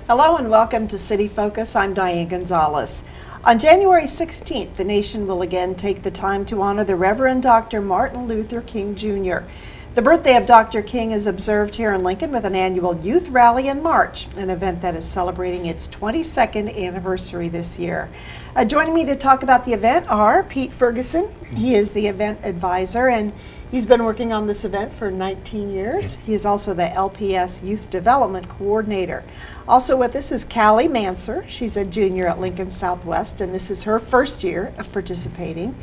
Hello and welcome to City Focus. I'm Diane Gonzalez. On January 16th, the nation will again take the time to honor the Reverend Dr. Martin Luther King Jr. The birthday of Dr. King is observed here in Lincoln with an annual youth rally and march, an event that is celebrating its 22nd anniversary this year. Joining me to talk about the event are Pete Ferguson. He is the event advisor and he's been working on this event for 19 years. He is also the LPS Youth Development Coordinator. Also with us is Callie Manser. She's a junior at Lincoln Southwest, and this is her first year of participating.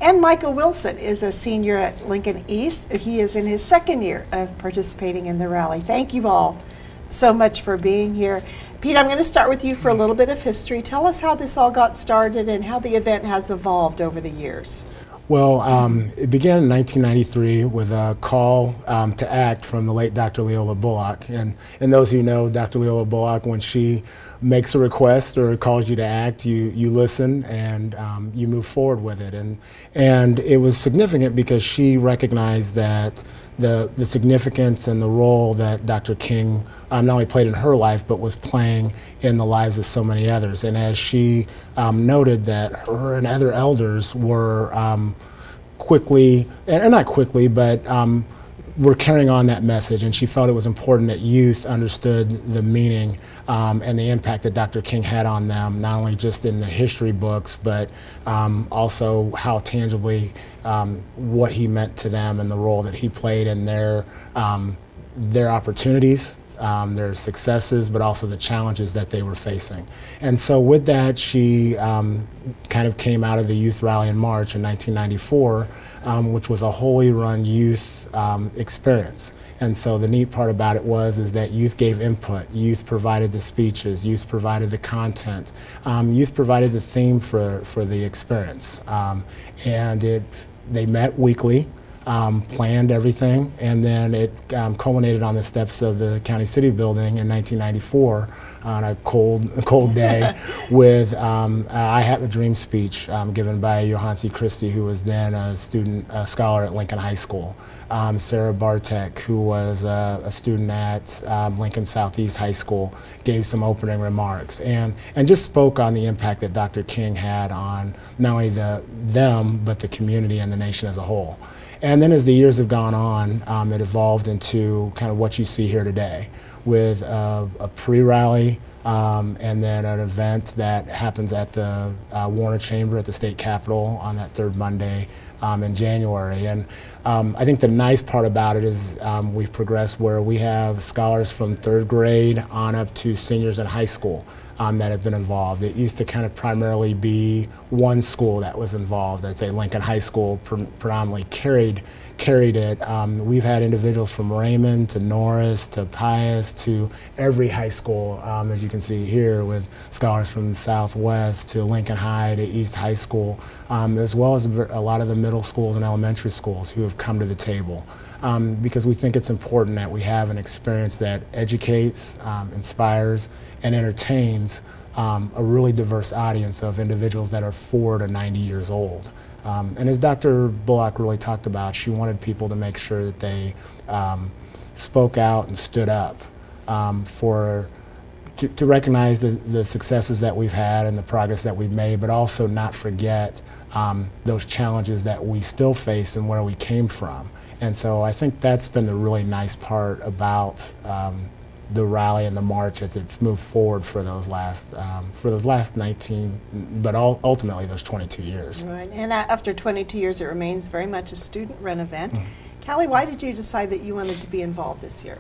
And Michael Wilson is a senior at Lincoln East. He is in his second year of participating in the rally. Thank you all so much for being here. Pete, I'm going to start with you for a little bit of history. Tell us how this all got started and how the event has evolved over the years. Well, it began in 1993 with a call to act from the late Dr. Leola Bullock. And those who know Dr. Leola Bullock, when she makes a request or calls you to act, you listen and you move forward with it. And it was significant because she recognized that the significance and the role that Dr. King not only played in her life, but was playing in the lives of so many others. And as she noted that her and other elders were quickly, and not quickly, but were carrying on that message, and she felt it was important that youth understood the meaning and the impact that Dr. King had on them, not only just in the history books, but also how tangibly what he meant to them and the role that he played in their opportunities, their successes, but also the challenges that they were facing. And so with that, she kind of came out of the Youth Rally in March in 1994, which was a wholly run youth experience. And so the neat part about it is that youth gave input, youth provided the speeches, youth provided the content, youth provided the theme for the experience. And they met weekly. Planned everything, and then it culminated on the steps of the County City building in 1994 on a cold day with I Have a Dream speech given by Johansi Christie, who was then a scholar at Lincoln High School. Sarah Bartek, who was a student at Lincoln Southeast High School, gave some opening remarks and just spoke on the impact that Dr. King had on not only them, but the community and the nation as a whole. And then as the years have gone on, it evolved into kind of what you see here today with a pre-rally and then an event that happens at the Warner Chamber at the State Capitol on that third Monday in January. And I think the nice part about it is we've progressed where we have scholars from third grade on up to seniors in high school that have been involved. It used to kind of primarily be one school that was involved. I'd say Lincoln High School predominantly carried it. We've had individuals from Raymond to Norris to Pius to every high school, as you can see here, with scholars from Southwest to Lincoln High to East High School, as well as a lot of the middle schools and elementary schools who have come to the table. Because we think it's important that we have an experience that educates, inspires, and entertains a really diverse audience of individuals that are 4 to 90 years old. And as Dr. Bullock really talked about, she wanted people to make sure that they spoke out and stood up to recognize the successes that we've had and the progress that we've made, but also not forget those challenges that we still face and where we came from. And so I think that's been the really nice part about the rally and the march as it's moved forward for those last 19, but ultimately those 22 years. Right, and after 22 years, it remains very much a student-run event. Callie, why did you decide that you wanted to be involved this year?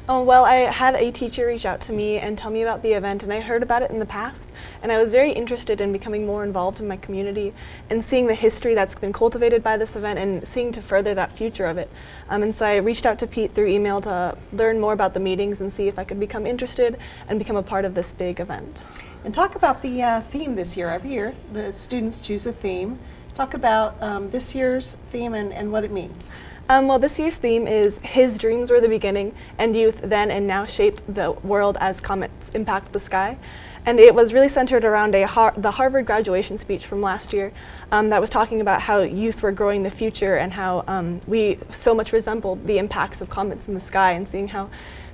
Well, I had a teacher reach out to me and tell me about the event, and I heard about it in the past, and I was very interested in becoming more involved in my community and seeing the history that's been cultivated by this event and seeing to further that future of it. And so I reached out to Pete through email to learn more about the meetings and see if I could become interested and become a part of this big event. And talk about the theme this year. Every year, the students choose a theme. Talk about this year's theme and what it means. Well, this year's theme is His Dreams Were the Beginning, and Youth Then and Now Shape the World as Comets Impact the Sky. And it was really centered around the Harvard graduation speech from last year that was talking about how youth were growing the future and how we so much resembled the impacts of comets in the sky, and seeing how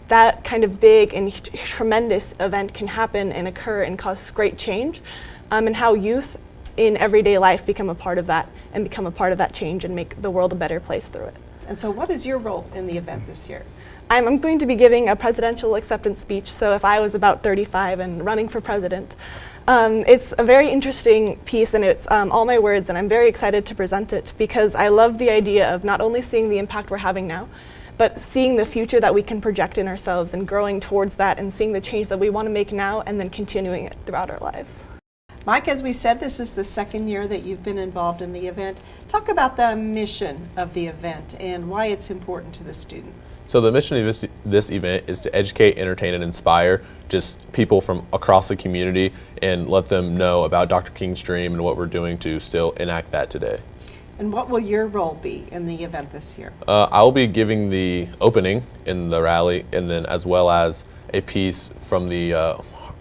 that kind of big and tremendous event can happen and occur and cause great change, and how youth in everyday life become a part of that and become a part of that change and make the world a better place through it. And so what is your role in the event this year? I'm going to be giving a presidential acceptance speech, so if I was about 35 and running for president. It's a very interesting piece, and it's all my words, and I'm very excited to present it because I love the idea of not only seeing the impact we're having now, but seeing the future that we can project in ourselves and growing towards that and seeing the change that we want to make now and then continuing it throughout our lives. Mike, as we said, this is the second year that you've been involved in the event. Talk about the mission of the event and why it's important to the students. So the mission of this event is to educate, entertain, and inspire just people from across the community and let them know about Dr. King's dream and what we're doing to still enact that today. And what will your role be in the event this year? I will be giving the opening in the rally, and then as well as a piece from the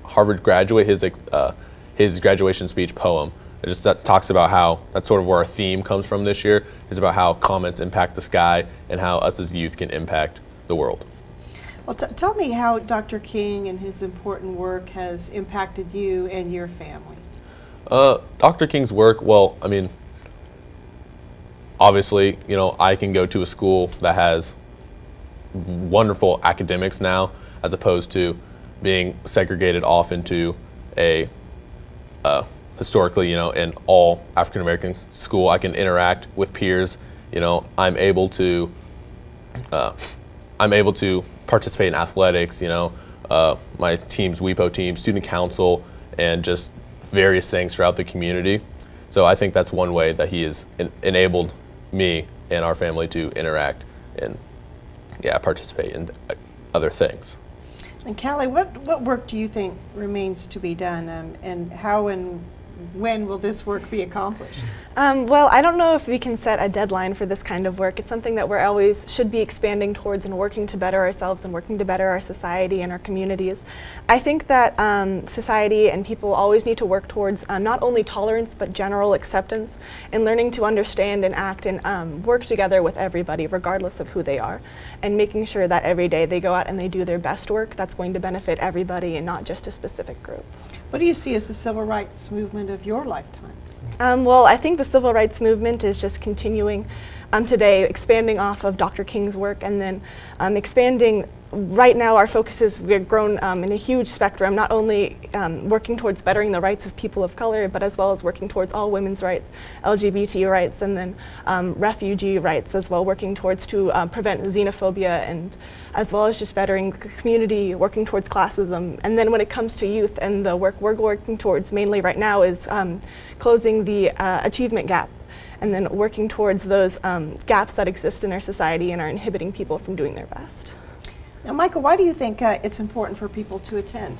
Harvard graduate, his graduation speech poem. It just that talks about how that's sort of where our theme comes from this year, is about how comments impact the sky and how us as youth can impact the world. Well, tell me how Dr. King and his important work has impacted you and your family. Dr. King's work, well, I mean, obviously, you know, I can go to a school that has wonderful academics now, as opposed to being segregated off into a historically, you know, an all African American school. I can interact with peers. You know, I'm able to participate in athletics. You know, my team's WEPO team, student council, and just various things throughout the community. So I think that's one way that he has enabled me and our family to interact and participate in other things. And Callie, what work do you think remains to be done, and how and when will this work be accomplished? Well, I don't know if we can set a deadline for this kind of work. It's something that we're always should be expanding towards and working to better ourselves and working to better our society and our communities. I think that society and people always need to work towards not only tolerance but general acceptance and learning to understand and act and work together with everybody regardless of who they are, and making sure that every day they go out and they do their best work that's going to benefit everybody and not just a specific group. What do you see as the civil rights movement of your lifetime? Well, I think the civil rights movement is just continuing today, expanding off of Dr. King's work, and then expanding. Right now, our focus is we've grown in a huge spectrum, not only working towards bettering the rights of people of color, but as well as working towards all women's rights, LGBT rights, and then refugee rights as well, working towards to prevent xenophobia, and as well as just bettering the community, working towards classism. And then when it comes to youth and the work we're working towards mainly right now is closing the achievement gap, and then working towards those gaps that exist in our society and are inhibiting people from doing their best. Now, Michael, why do you think it's important for people to attend?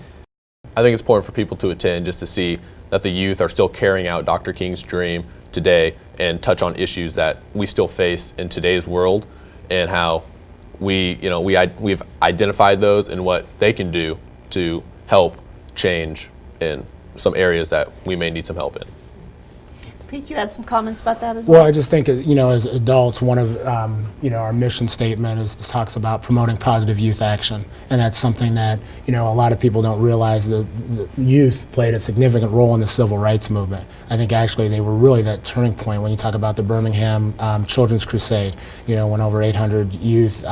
I think it's important for people to attend just to see that the youth are still carrying out Dr. King's dream today and touch on issues that we still face in today's world, and how we've identified those and what they can do to help change in some areas that we may need some help in. Pete, you had some comments about that as well? Well, I just think, you know, as adults, one of, our mission statement talks about promoting positive youth action. And that's something that, you know, a lot of people don't realize the youth played a significant role in the civil rights movement. I think actually they were really that turning point when you talk about the Birmingham Children's Crusade, you know, when over 800 youth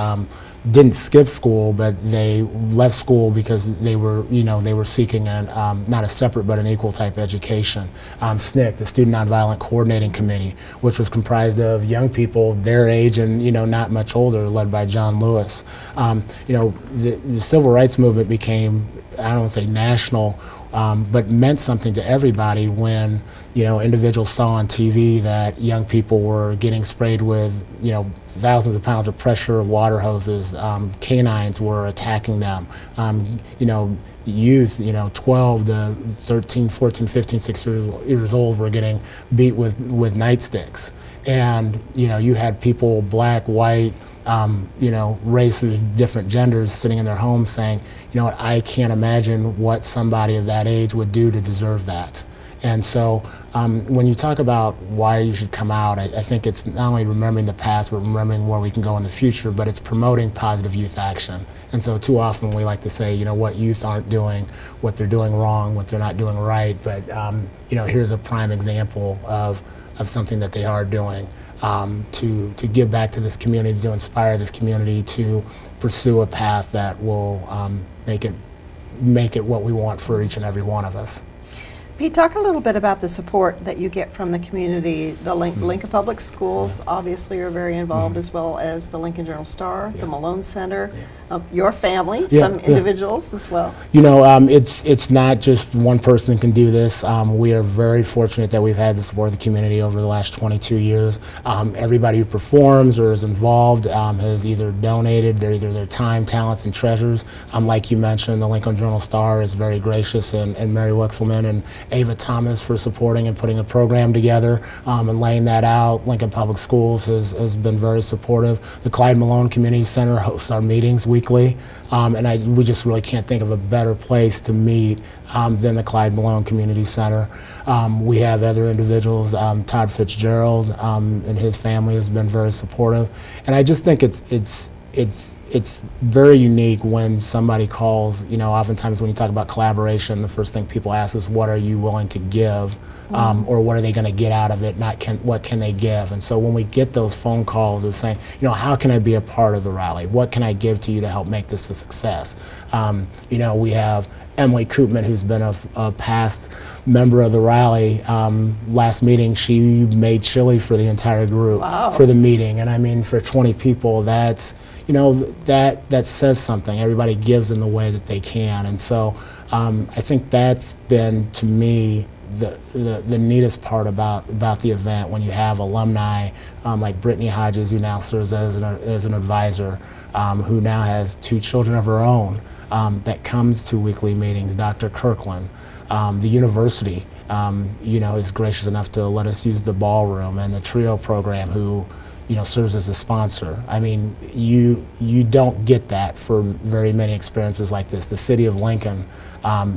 didn't skip school, but they left school because they were seeking not a separate but an equal type education. SNCC, the Student Nonviolent Coordinating Committee, which was comprised of young people their age and, you know, not much older, led by John Lewis. The civil rights movement became, I don't want to say national, but meant something to everybody when, you know, individuals saw on TV that young people were getting sprayed with, you know, thousands of pounds of pressure water hoses, canines were attacking them, youth, 12 to 13, 14, 15, 16 years old were getting beat with nightsticks. And, you know, you had people, black, white, races, different genders sitting in their homes saying, you know what, I can't imagine what somebody of that age would do to deserve that. And so When you talk about why you should come out, I think it's not only remembering the past, but remembering where we can go in the future, but it's promoting positive youth action. And so too often we like to say, you know, what youth aren't doing, what they're doing wrong, what they're not doing right, but you know, here's a prime example of something that they are doing to give back to this community, to inspire this community to pursue a path that will make it what we want for each and every one of us. Pete, talk a little bit about the support that you get from the community. The Lincoln Public Schools obviously are very involved, as well as the Lincoln Journal-Star, the Malone Center, your family, some individuals as well. You know, it's not just one person can do this. We are very fortunate that we've had the support of the community over the last 22 years. Everybody who performs or is involved has either donated their time, talents, and treasures. Like you mentioned, the Lincoln Journal-Star is very gracious, and Mary Wixelman and Ava Thomas for supporting and putting a program together and laying that out. Lincoln Public Schools has been very supportive. The Clyde Malone Community Center hosts our meetings weekly, and we just really can't think of a better place to meet than the Clyde Malone Community Center. We have other individuals, Todd Fitzgerald and his family has been very supportive, and I just think it's very unique when somebody calls. You know, oftentimes when you talk about collaboration, the first thing people ask is, what are you willing to give, or what are they going to get out of it, not what can they give. And so when we get those phone calls of saying, you know, how can I be a part of the rally? What can I give to you to help make this a success? You know, we have Emily Koopman, who's been a past member of the rally. Last meeting, she made chili for the entire group for the meeting. And I mean, for 20 people, that's, you know, that says something. Everybody gives in the way that they can. And so I think that's been, to me, the neatest part about the event, when you have alumni like Brittany Hodges, who now serves as an advisor, who now has 2 children of her own, that comes to weekly meetings. Dr. Kirkland, the university, you know, is gracious enough to let us use the ballroom, and the TRIO program, who, you know, serves as a sponsor. I mean, you don't get that for very many experiences like this. The city of Lincoln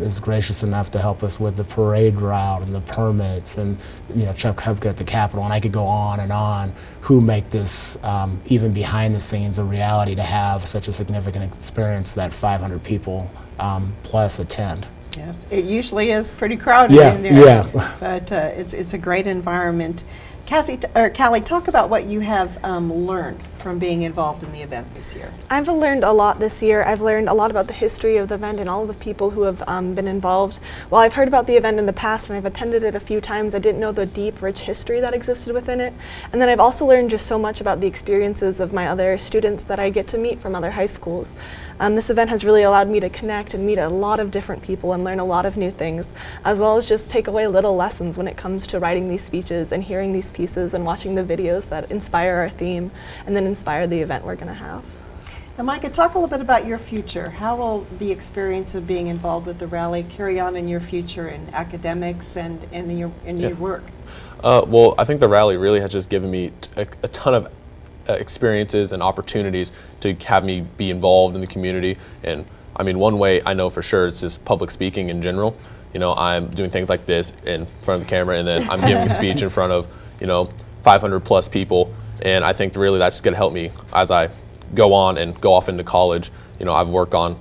is gracious enough to help us with the parade route and the permits, and, you know, Chuck Hubka at the Capitol, and I could go on and on, who make this, even behind the scenes, a reality to have such a significant experience that 500 people plus attend. Yes, it usually is pretty crowded in there, but it's a great environment. Callie, talk about what you have learned from being involved in the event this year. I've learned a lot this year. I've learned a lot about the history of the event and all of the people who have been involved. While I've heard about the event in the past and I've attended it a few times, I didn't know the deep, rich history that existed within it. And then I've also learned just so much about the experiences of my other students that I get to meet from other high schools. This event has really allowed me to connect and meet a lot of different people and learn a lot of new things, as well as just take away little lessons when it comes to writing these speeches and hearing these pieces and watching the videos that inspire our theme and then inspire the event we're going to have. And Micah, talk a little bit about your future. How will the experience of being involved with the rally carry on in your future in academics and in your work? Well, I think the rally really has just given me a ton of experiences and opportunities to have me be involved in the community. And I mean, one way I know for sure is just public speaking in general. You know, I'm doing things like this in front of the camera, and then I'm giving a speech in front of, you know, 500 plus people. And I think really that's going to help me as I go on and go off into college. You know, I've worked on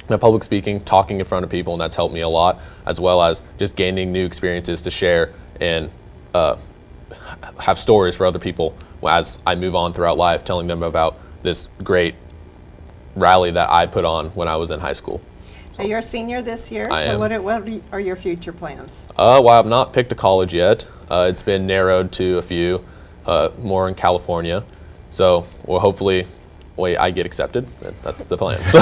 my public speaking, talking in front of people, and that's helped me a lot, as well as just gaining new experiences to share and have stories for other people as I move on throughout life, telling them about this great rally that I put on when I was in high school. So you're a senior this year, I am. What are your future plans? Well, I've not picked a college yet. It's been narrowed to a few, more in California. So, well, hopefully, I get accepted. That's the plan. So.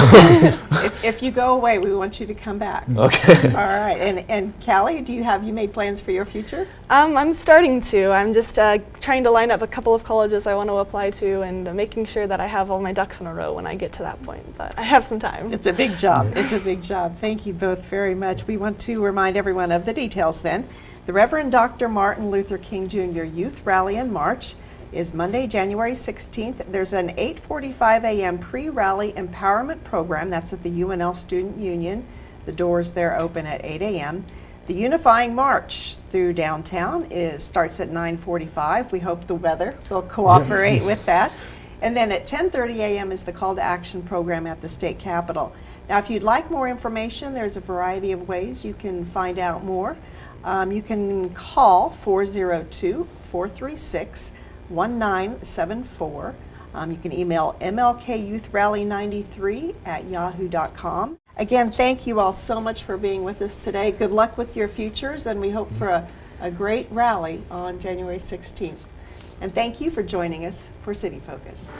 If you go away, we want you to come back. Okay. All right. And Callie, have you made plans for your future? I'm starting to. I'm just trying to line up a couple of colleges I want to apply to and making sure that I have all my ducks in a row when I get to that point. But I have some time. It's a big job. It's a big job. Thank you both very much. We want to remind everyone of the details then. The Reverend Dr. Martin Luther King Jr. Youth Rally and March is Monday, January 16th. There's an 8:45 a.m. pre-rally empowerment program. That's at the UNL Student Union. The doors there open at 8 a.m. The unifying march through downtown starts at 9:45. We hope the weather will cooperate with that. And then at 10:30 a.m. is the call to action program at the state capitol. Now, if you'd like more information, there's a variety of ways you can find out more. You can call 402-436-1974. You can email mlkyouthRally93@yahoo.com. Again, thank you all so much for being with us today. Good luck with your futures, and we hope for a great rally on January 16th. And thank you for joining us for City Focus.